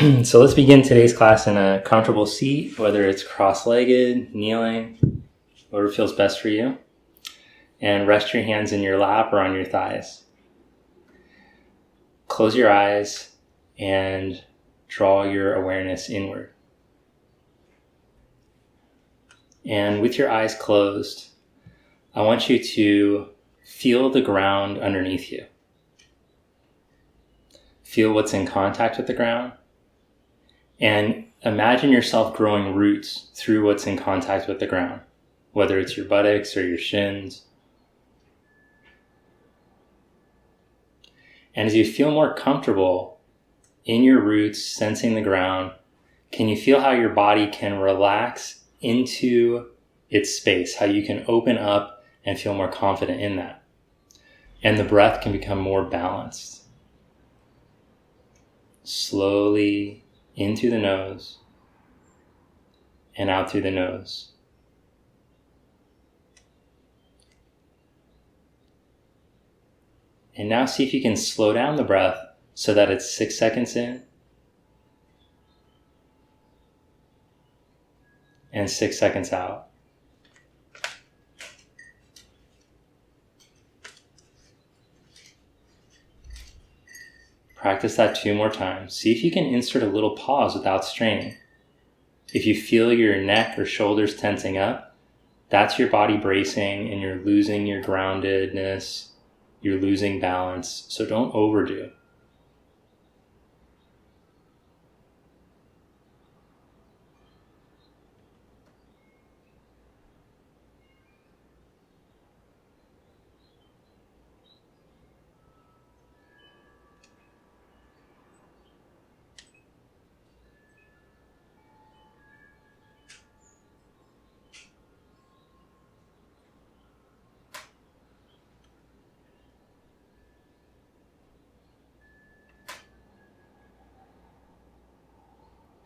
So let's begin today's class in a comfortable seat, whether it's cross-legged, kneeling, whatever feels best for you. And rest your hands in your lap or on your thighs. Close your eyes and draw your awareness inward. And with your eyes closed, I want you to feel the ground underneath you. Feel what's in contact with the ground. And imagine yourself growing roots through what's in contact with the ground, whether it's your buttocks or your shins. And as you feel more comfortable in your roots, sensing the ground, can you feel how your body can relax into its space, how you can open up and feel more confident in that? And the breath can become more balanced. Slowly in through the nose and out through the nose. And now see if you can slow down the breath so that it's 6 seconds in and 6 seconds out. Practice that 2 more times. See if you can insert a little pause without straining. If you feel your neck or shoulders tensing up, that's your body bracing and you're losing your groundedness, you're losing balance, so don't overdo.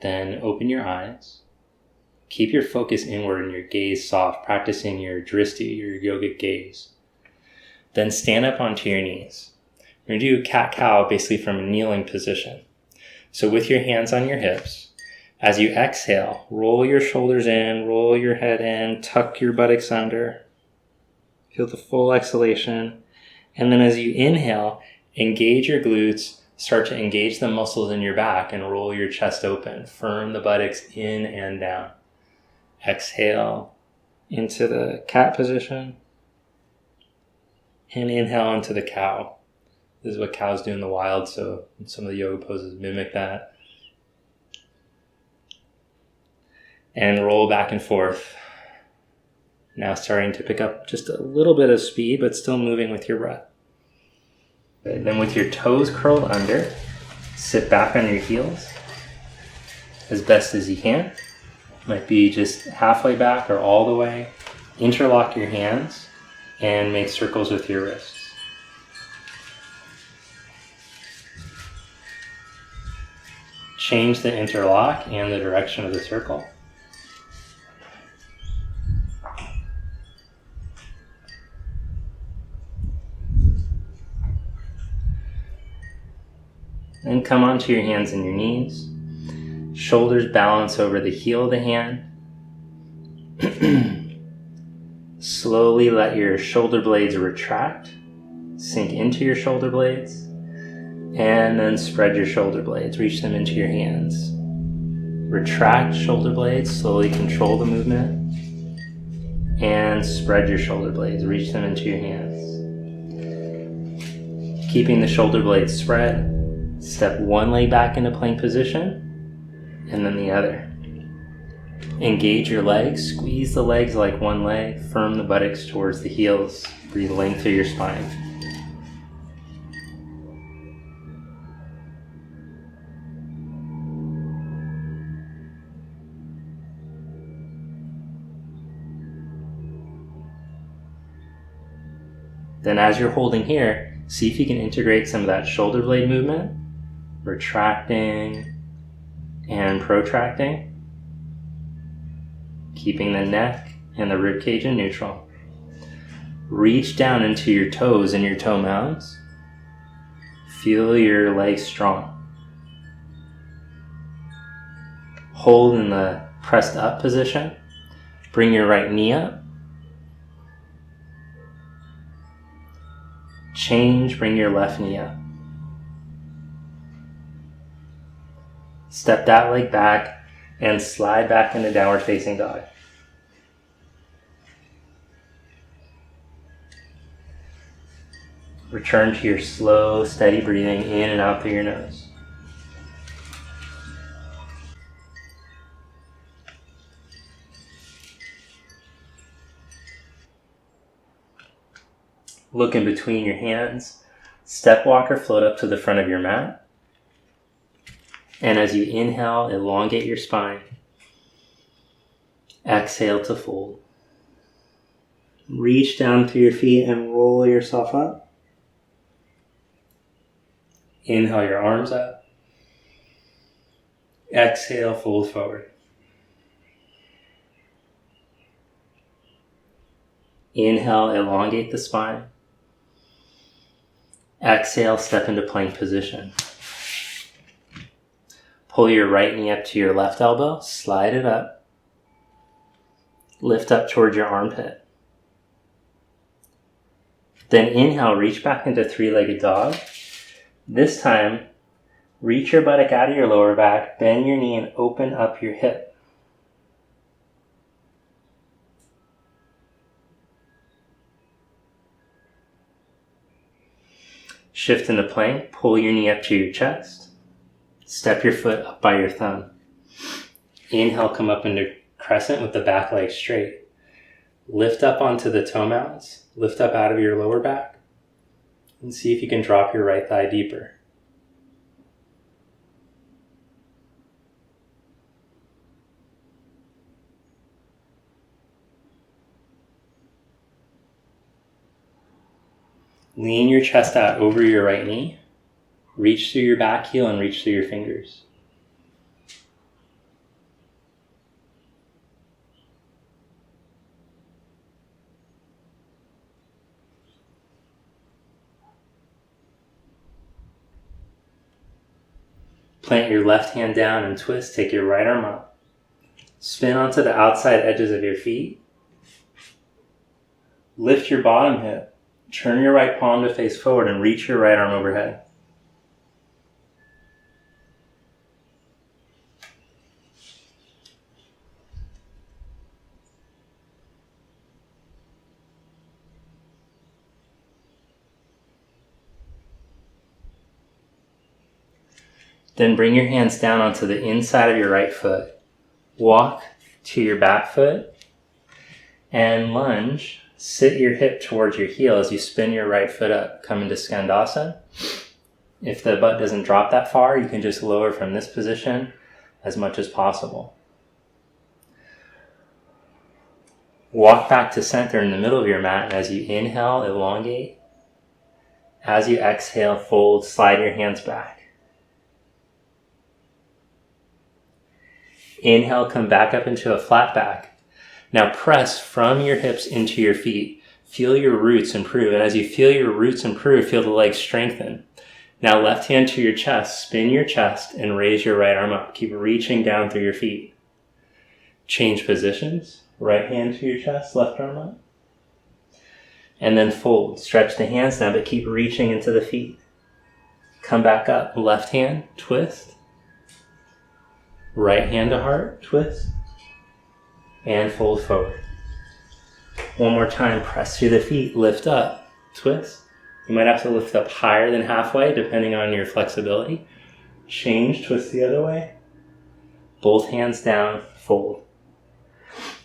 Then open your eyes. Keep your focus inward and your gaze soft, practicing your drishti, your yogic gaze. Then stand up onto your knees. We're going to do cat-cow basically from a kneeling position. So with your hands on your hips, as you exhale, roll your shoulders in, roll your head in, tuck your buttocks under. Feel the full exhalation. And then as you inhale, engage your glutes. Start to engage the muscles in your back and roll your chest open. Firm the buttocks in and down. Exhale into the cat position. And inhale into the cow. This is what cows do in the wild, so some of the yoga poses mimic that. And roll back and forth. Now starting to pick up just a little bit of speed, but still moving with your breath. Then with your toes curled under, sit back on your heels as best as you can. Might be just halfway back or all the way. Interlock your hands and make circles with your wrists. Change the interlock and the direction of the circle. Then come onto your hands and your knees. Shoulders balance over the heel of the hand. Slowly let your shoulder blades retract. Sink into your shoulder blades. And then spread your shoulder blades. Reach them into your hands. Retract shoulder blades. Slowly control the movement. And spread your shoulder blades. Reach them into your hands. Keeping the shoulder blades spread. Step one leg back into plank position, and then the other. Engage your legs, squeeze the legs like one leg, firm the buttocks towards the heels, breathe length through your spine. Then as you're holding here, see if you can integrate some of that shoulder blade movement, retracting and protracting, keeping the neck and the rib cage in neutral. Reach down into your toes and your toe mounds. Feel your legs strong. Hold in the pressed up position. Bring your right knee up. Change, bring your left knee up. Step that leg back and slide back into downward facing dog. Return to your slow, steady breathing in and out through your nose. Look in between your hands. Step walk or float up to the front of your mat. And as you inhale, elongate your spine. Exhale to fold. Reach down through your feet and roll yourself up. Inhale your arms up. Exhale, fold forward. Inhale, elongate the spine. Exhale, step into plank position. Pull your right knee up to your left elbow, slide it up. Lift up towards your armpit. Then inhale, reach back into three-legged dog. This time, reach your buttock out of your lower back, bend your knee and open up your hip. Shift into plank, pull your knee up to your chest. Step your foot up by your thumb. Inhale, come up into crescent with the back leg straight. Lift up onto the toe mounts. Lift up out of your lower back. And see if you can drop your right thigh deeper. Lean your chest out over your right knee. Reach through your back heel and reach through your fingers. Plant your left hand down and twist. Take your right arm up. Spin onto the outside edges of your feet. Lift your bottom hip. Turn your right palm to face forward and reach your right arm overhead. Then bring your hands down onto the inside of your right foot. Walk to your back foot and lunge. Sit your hip towards your heel as you spin your right foot up. Come into Skandasana. If the butt doesn't drop that far, you can just lower from this position as much as possible. Walk back to center in the middle of your mat, and as you inhale, elongate. As you exhale, fold, slide your hands back. Inhale, come back up into a flat back. Now press from your hips into your feet. Feel your roots improve. And as you feel your roots improve, feel the legs strengthen. Now left hand to your chest, spin your chest and raise your right arm up. Keep reaching down through your feet. Change positions. Right hand to your chest, left arm up. And then fold. Stretch the hands now, but keep reaching into the feet. Come back up. Left hand, twist. Right hand to heart, twist. And fold forward. One more time, press through the feet, lift up, twist. You might have to lift up higher than halfway depending on your flexibility. Change, twist the other way. Both hands down, fold.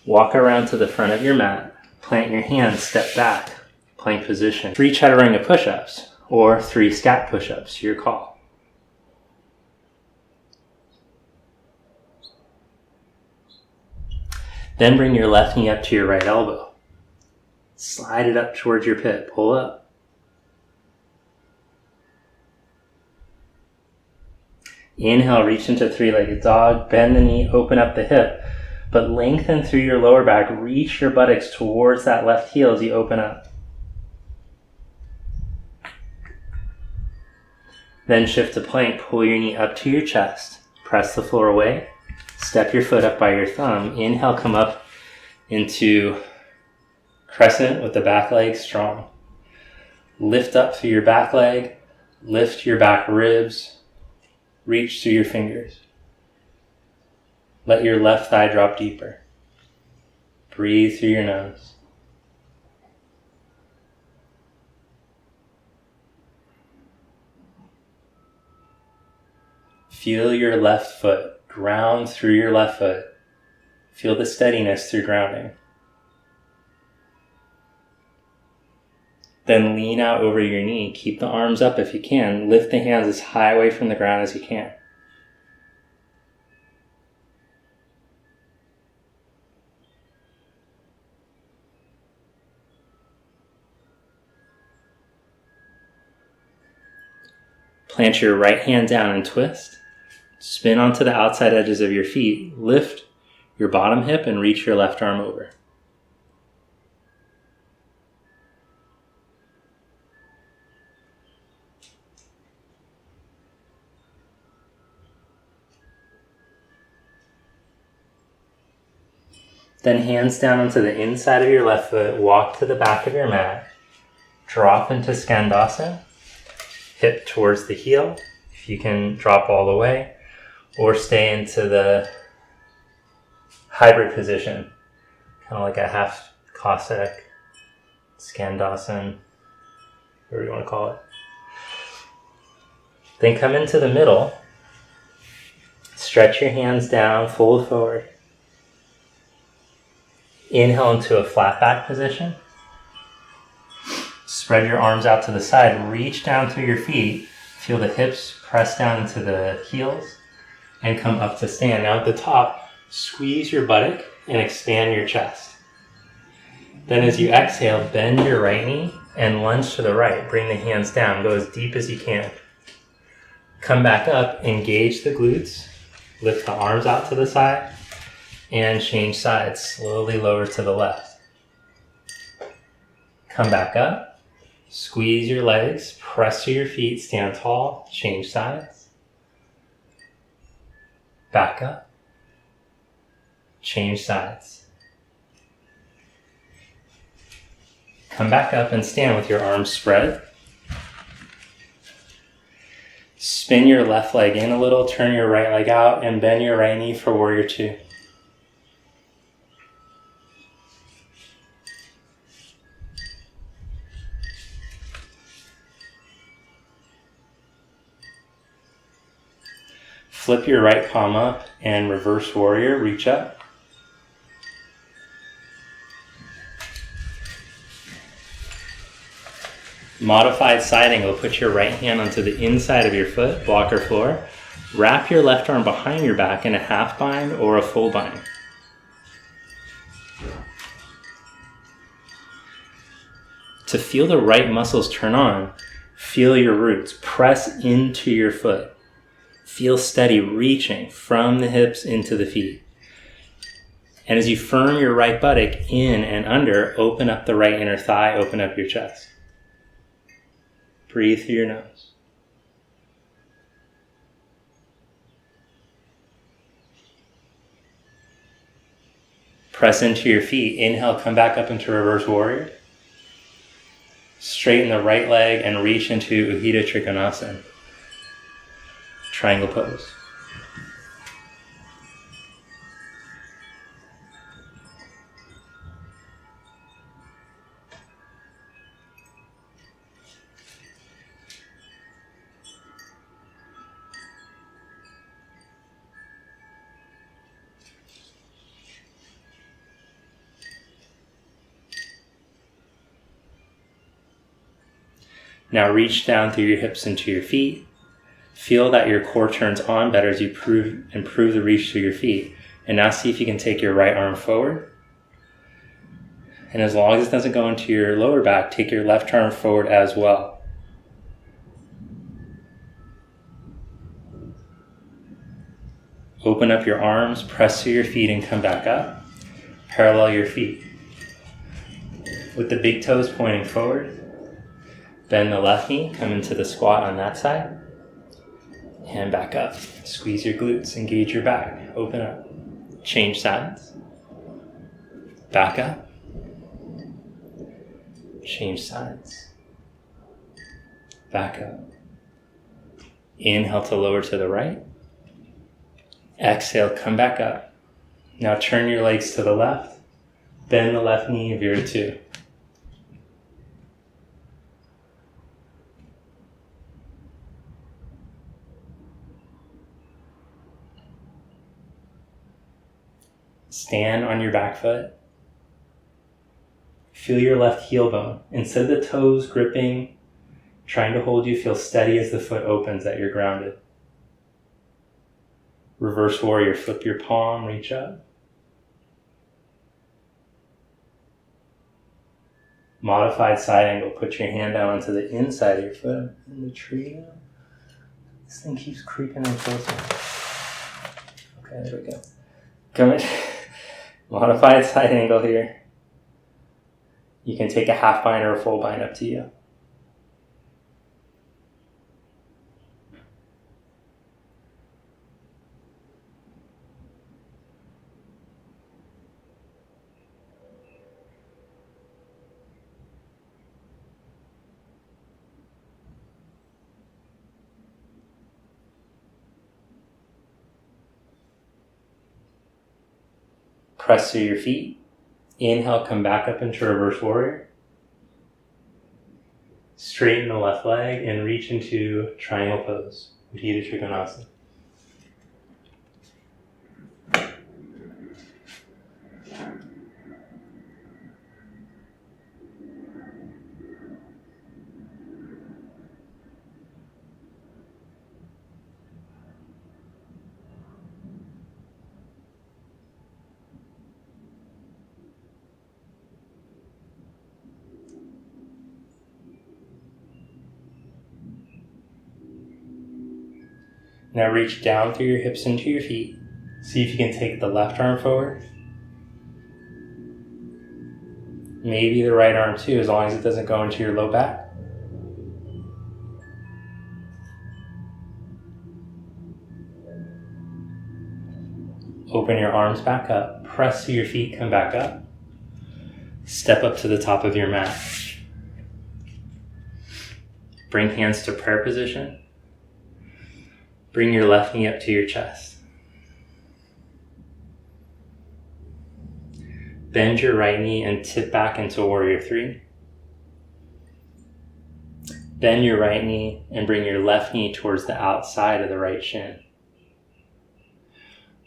Walk around to the front of your mat, plant your hands, step back, plank position. 3 chaturanga push-ups or 3 scat push-ups, your call. Then bring your left knee up to your right elbow. Slide it up towards your pit. Pull up. Inhale, reach into three-legged dog. Bend the knee, open up the hip. But lengthen through your lower back. Reach your buttocks towards that left heel as you open up. Then shift to plank. Pull your knee up to your chest. Press the floor away. Step Step your foot up by your thumb. Inhale, come up into crescent with the back leg strong. Lift up through your back leg. Lift your back ribs. Reach through your fingers. Let your left thigh drop deeper. Breathe through your nose. Feel your left foot. Ground through your left foot. Feel the steadiness through grounding. Then lean out over your knee. Keep the arms up if you can. Lift the hands as high away from the ground as you can. Plant your right hand down and twist. Spin onto the outside edges of your feet. Lift your bottom hip and reach your left arm over. Then hands down onto the inside of your left foot. Walk to the back of your mat. Drop into Skandasana. Hip towards the heel. If you can drop all the way. Or stay into the hybrid position. Kind of like a half Cossack, Skandasana, whatever you want to call it. Then come into the middle. Stretch your hands down, fold forward. Inhale into a flat back position. Spread your arms out to the side. Reach down through your feet. Feel the hips press down into the heels and come up to stand. Now at the top, squeeze your buttock and expand your chest. Then as you exhale, bend your right knee and lunge to the right. Bring the hands down. Go as deep as you can. Come back up. Engage the glutes. Lift the arms out to the side. And change sides. Slowly lower to the left. Come back up. Squeeze your legs. Press to your feet. Stand tall. Change sides. Back up. Change sides. Come back up and stand with your arms spread. Spin your left leg in a little. Turn your right leg out and bend your right knee for warrior two. Flip your right palm up and reverse warrior, reach up. Modified side angle, put your right hand onto the inside of your foot, blocker floor. Wrap your left arm behind your back in a half bind or a full bind. To feel the right muscles turn on, feel your roots, press into your foot. Feel steady reaching from the hips into the feet. And as you firm your right buttock in and under, open up the right inner thigh, open up your chest. Breathe through your nose. Press into your feet. Inhale, come back up into reverse warrior. Straighten the right leg and reach into Udita Trikonasana. Triangle pose. Now reach down through your hips into your feet. Feel that your core turns on better as you improve the reach through your feet. And now see if you can take your right arm forward. And as long as it doesn't go into your lower back, take your left arm forward as well. Open up your arms, press through your feet and come back up. Parallel your feet. With the big toes pointing forward. Bend the left knee, come into the squat on that side. And back up. Squeeze your glutes, engage your back, open up. Change sides. Back up. Change sides. Back up. Inhale to lower to the right. Exhale, come back up. Now turn your legs to the left. Bend the left knee, veer to 2. Stand on your back foot. Feel your left heel bone. Instead of the toes gripping, trying to hold you, feel steady as the foot opens that you're grounded. Reverse warrior, flip your palm, reach up. Modified side angle, put your hand down onto the inside of your foot in the tree now. This thing keeps creeping and closer. Okay, there we go. Come in. Modified side angle here. You can take a half bind or a full bind, up to you. Press through your feet. Inhale, come back up into reverse warrior. Straighten the left leg and reach into triangle pose. Utthita Trikonasana. Now reach down through your hips into your feet. See if you can take the left arm forward. Maybe the right arm too, as long as it doesn't go into your low back. Open your arms back up. Press through your feet, come back up. Step up to the top of your mat. Bring hands to prayer position. Bring your left knee up to your chest. Bend your right knee and tip back into warrior 3. Bend your right knee and bring your left knee towards the outside of the right shin.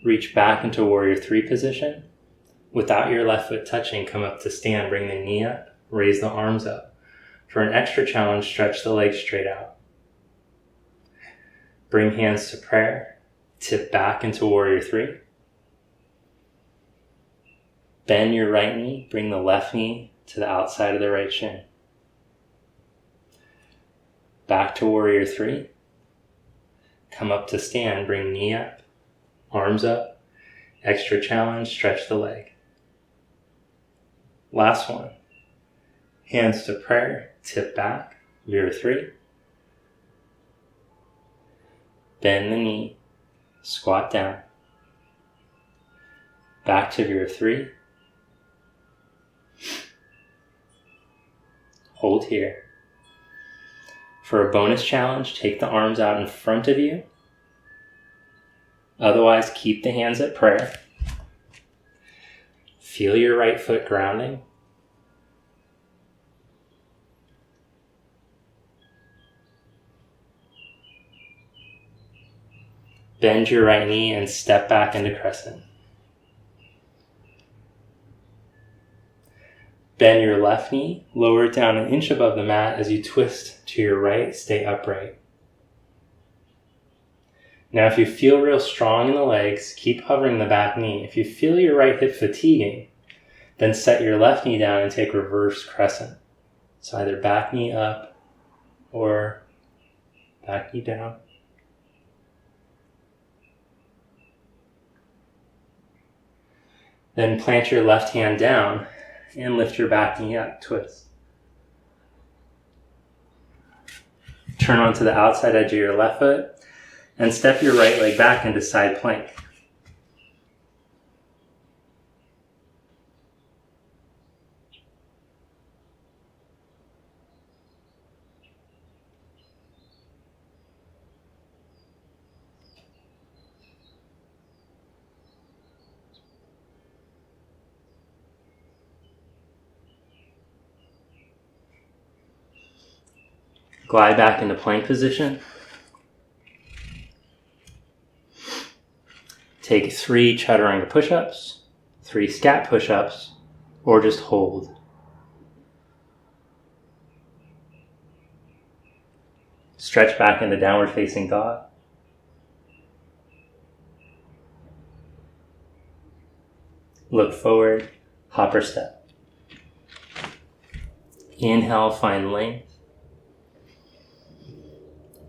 Reach back into warrior 3 position. Without your left foot touching, come up to stand. Bring the knee up, raise the arms up. For an extra challenge, stretch the legs straight out. Bring hands to prayer. Tip back into warrior 3. Bend your right knee. Bring the left knee to the outside of the right shin. Back to warrior 3. Come up to stand. Bring knee up, arms up. Extra challenge, stretch the leg. Last one. Hands to prayer. Tip back, warrior 3. Bend the knee, squat down. Back to warrior 3. Hold here. For a bonus challenge, take the arms out in front of you. Otherwise, keep the hands at prayer. Feel your right foot grounding. Bend your right knee and step back into crescent. Bend your left knee, lower it down an inch above the mat as you twist to your right, stay upright. Now if you feel real strong in the legs, keep hovering the back knee. If you feel your right hip fatiguing, then set your left knee down and take reverse crescent. So either back knee up or back knee down. Then plant your left hand down and lift your back knee up, twist. Turn onto the outside edge of your left foot and step your right leg back into side plank. Glide back into plank position. Take 3 chaturanga push-ups, 3 scat push-ups, or just hold. Stretch back into downward facing dog. Look forward, hopper step. Inhale, find length.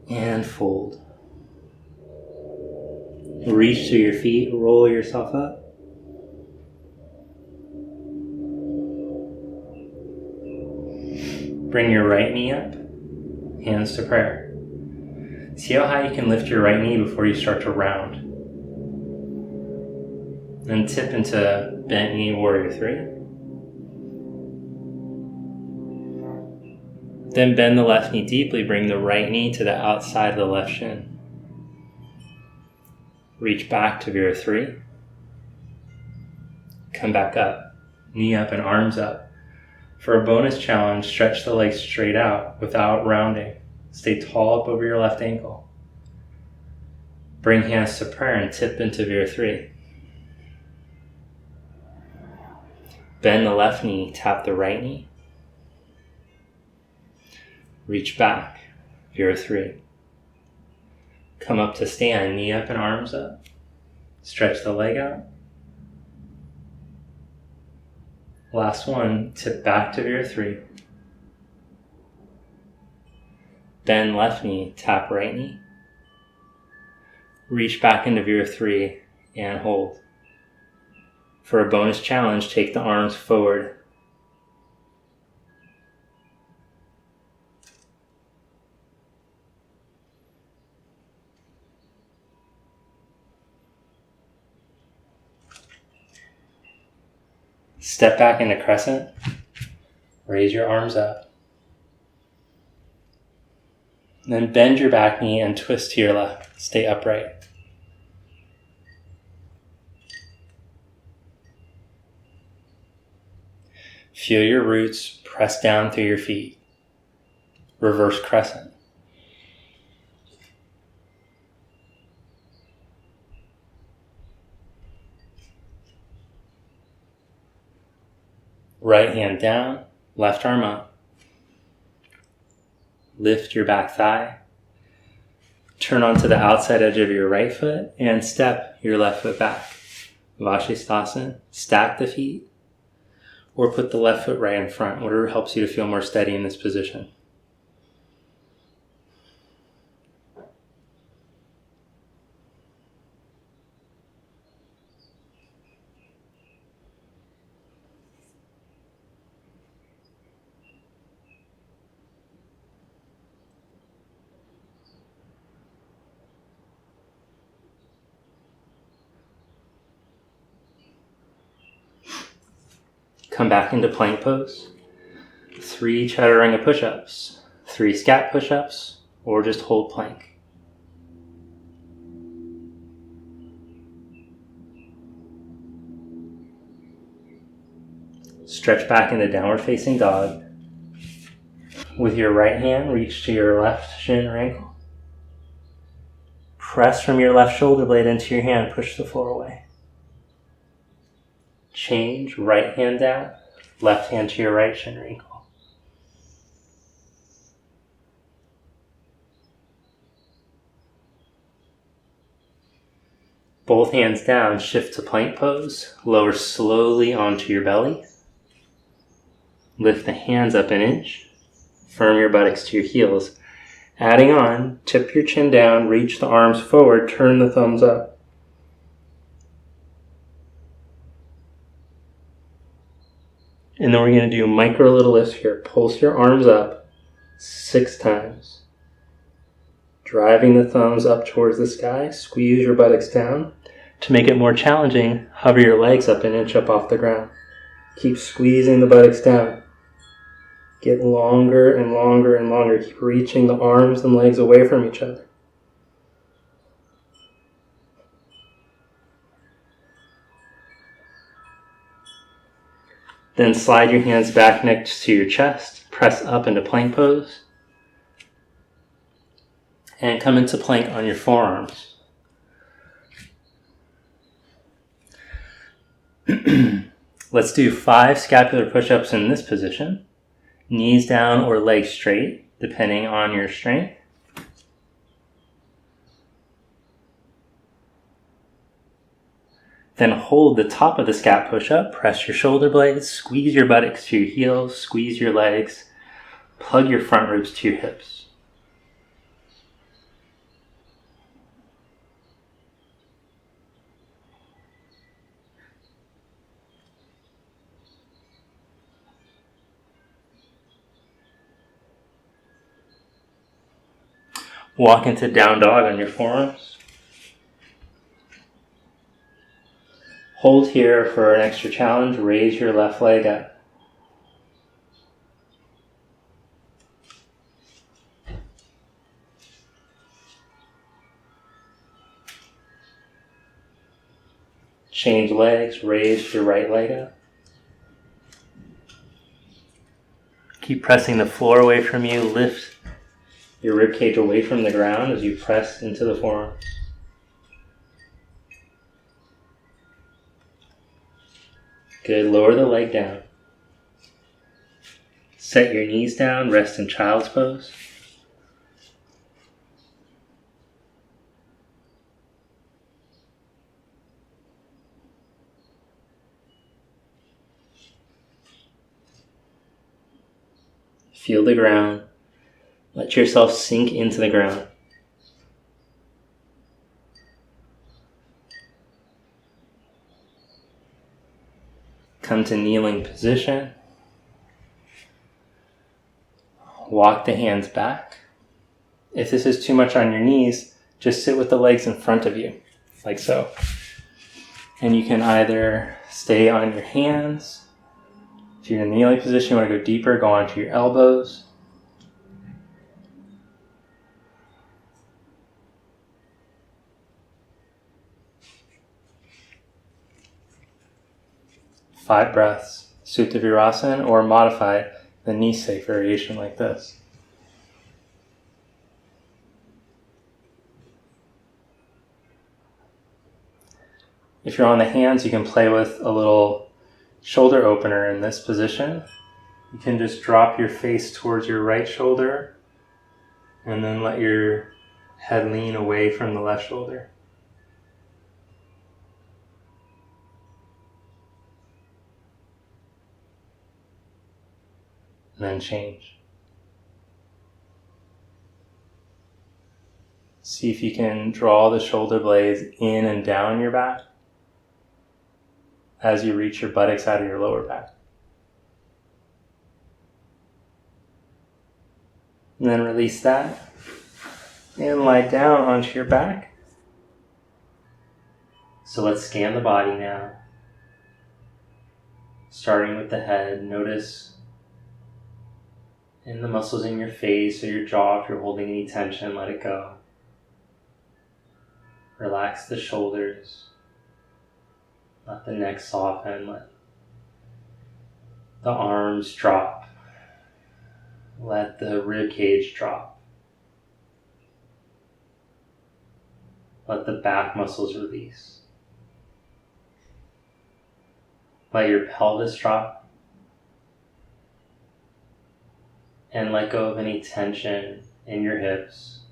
And fold. Reach to your feet, roll yourself up. Bring your right knee up, hands to prayer. See how high you can lift your right knee before you start to round. Then tip into bent knee warrior 3. Then bend the left knee deeply, bring the right knee to the outside of the left shin. Reach back to Vira 3. Come back up, knee up and arms up. For a bonus challenge, stretch the legs straight out without rounding. Stay tall up over your left ankle. Bring hands to prayer and tip into Vira 3. Bend the left knee, tap the right knee. Reach back, Vira 3. Come up to stand, knee up and arms up. Stretch the leg out. Last one, tip back to Vira 3. Bend left knee, tap right knee. Reach back into Vira 3 and hold. For a bonus challenge, take the arms forward. Step back into Crescent. Raise your arms up. Then bend your back knee and twist to your left. Stay upright. Feel your roots press down through your feet. Reverse Crescent. Right hand down, left arm up. Lift your back thigh. Turn onto the outside edge of your right foot and step your left foot back. Vashisthasana, stack the feet, or put the left foot right in front, whatever helps you to feel more steady in this position. Come back into plank pose. 3 chaturanga push-ups, 3 scat push-ups, or just hold plank. Stretch back into downward facing dog. With your right hand, reach to your left shin or ankle. Press from your left shoulder blade into your hand, push the floor away. Change, right hand down, left hand to your right shin or ankle. Both hands down, shift to plank pose, lower slowly onto your belly. Lift the hands up an inch, firm your buttocks to your heels. Adding on, tip your chin down, reach the arms forward, turn the thumbs up. And then we're going to do micro little lifts here. Pulse your arms up 6 times. Driving the thumbs up towards the sky. Squeeze your buttocks down. To make it more challenging, hover your legs up an inch up off the ground. Keep squeezing the buttocks down. Get longer and longer and longer. Keep reaching the arms and legs away from each other. Then slide your hands back next to your chest. Press up into plank pose. And come into plank on your forearms. Let's do 5 scapular push-ups in this position. Knees down or legs straight, depending on your strength. Then hold the top of the scap push-up, press your shoulder blades, squeeze your buttocks to your heels, squeeze your legs, plug your front ribs to your hips. Walk into down dog on your forearms. Hold here for an extra challenge. Raise your left leg up. Change legs. Raise your right leg up. Keep pressing the floor away from you. Lift your rib cage away from the ground as you press into the forearms. Good. Lower the leg down. Set your knees down. Rest in child's pose. Feel the ground. Let yourself sink into the ground. Come to kneeling position. Walk the hands back. If this is too much on your knees, just sit with the legs in front of you, like so. And you can either stay on your hands. If you're in the kneeling position, you want to go deeper, go onto your elbows. Five breaths, Supta Virasana, or modify the knee safe variation like this. If you're on the hands, you can play with a little shoulder opener in this position. You can just drop your face towards your right shoulder and then let your head lean away from the left shoulder. And then change. See if you can draw the shoulder blades in and down your back as you reach your buttocks out of your lower back. And then release that and lie down onto your back. So let's scan the body now. Starting with the head, notice in the muscles in your face or your jaw, if you're holding any tension, let it go. Relax the shoulders. Let the neck soften. Let the arms drop. Let the rib cage drop. Let the back muscles release. Let your pelvis drop. And let go of any tension in your hips,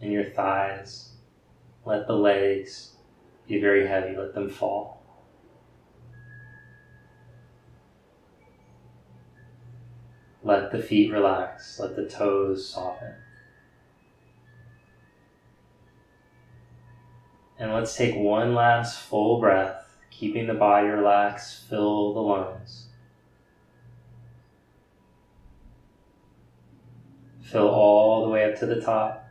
in your thighs. Let the legs be very heavy. Let them fall. Let the feet relax. Let the toes soften. And let's take one last full breath, keeping the body relaxed. Fill the lungs. Fill all the way up to the top.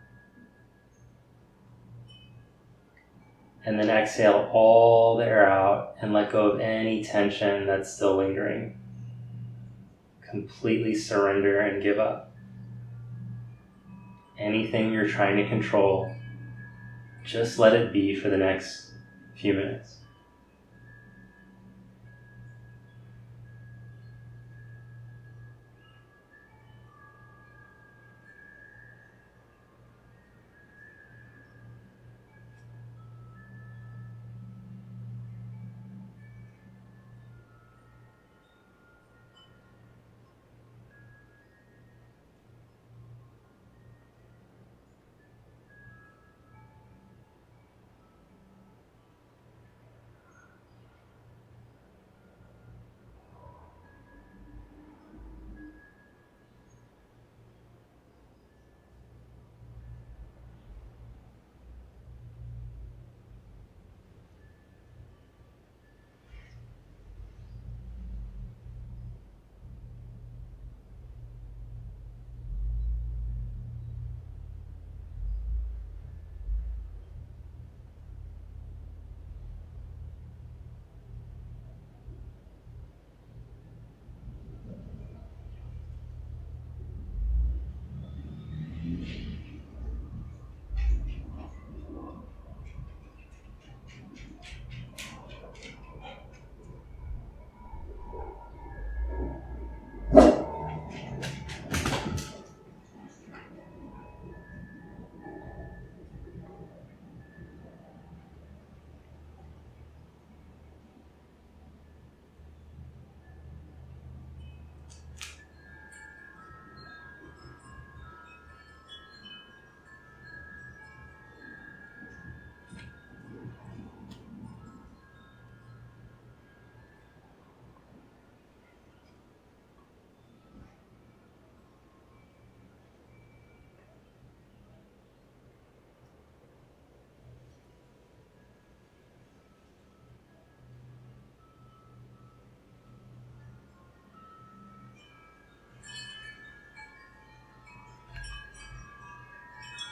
And then exhale all the air out and let go of any tension that's still lingering. Completely surrender and give up. Anything you're trying to control, just let it be for the next few minutes.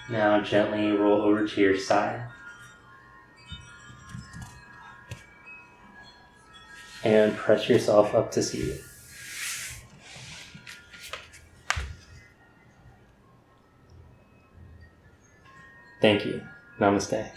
Now gently roll over to your side. And press yourself up to seated. Thank you. Namaste.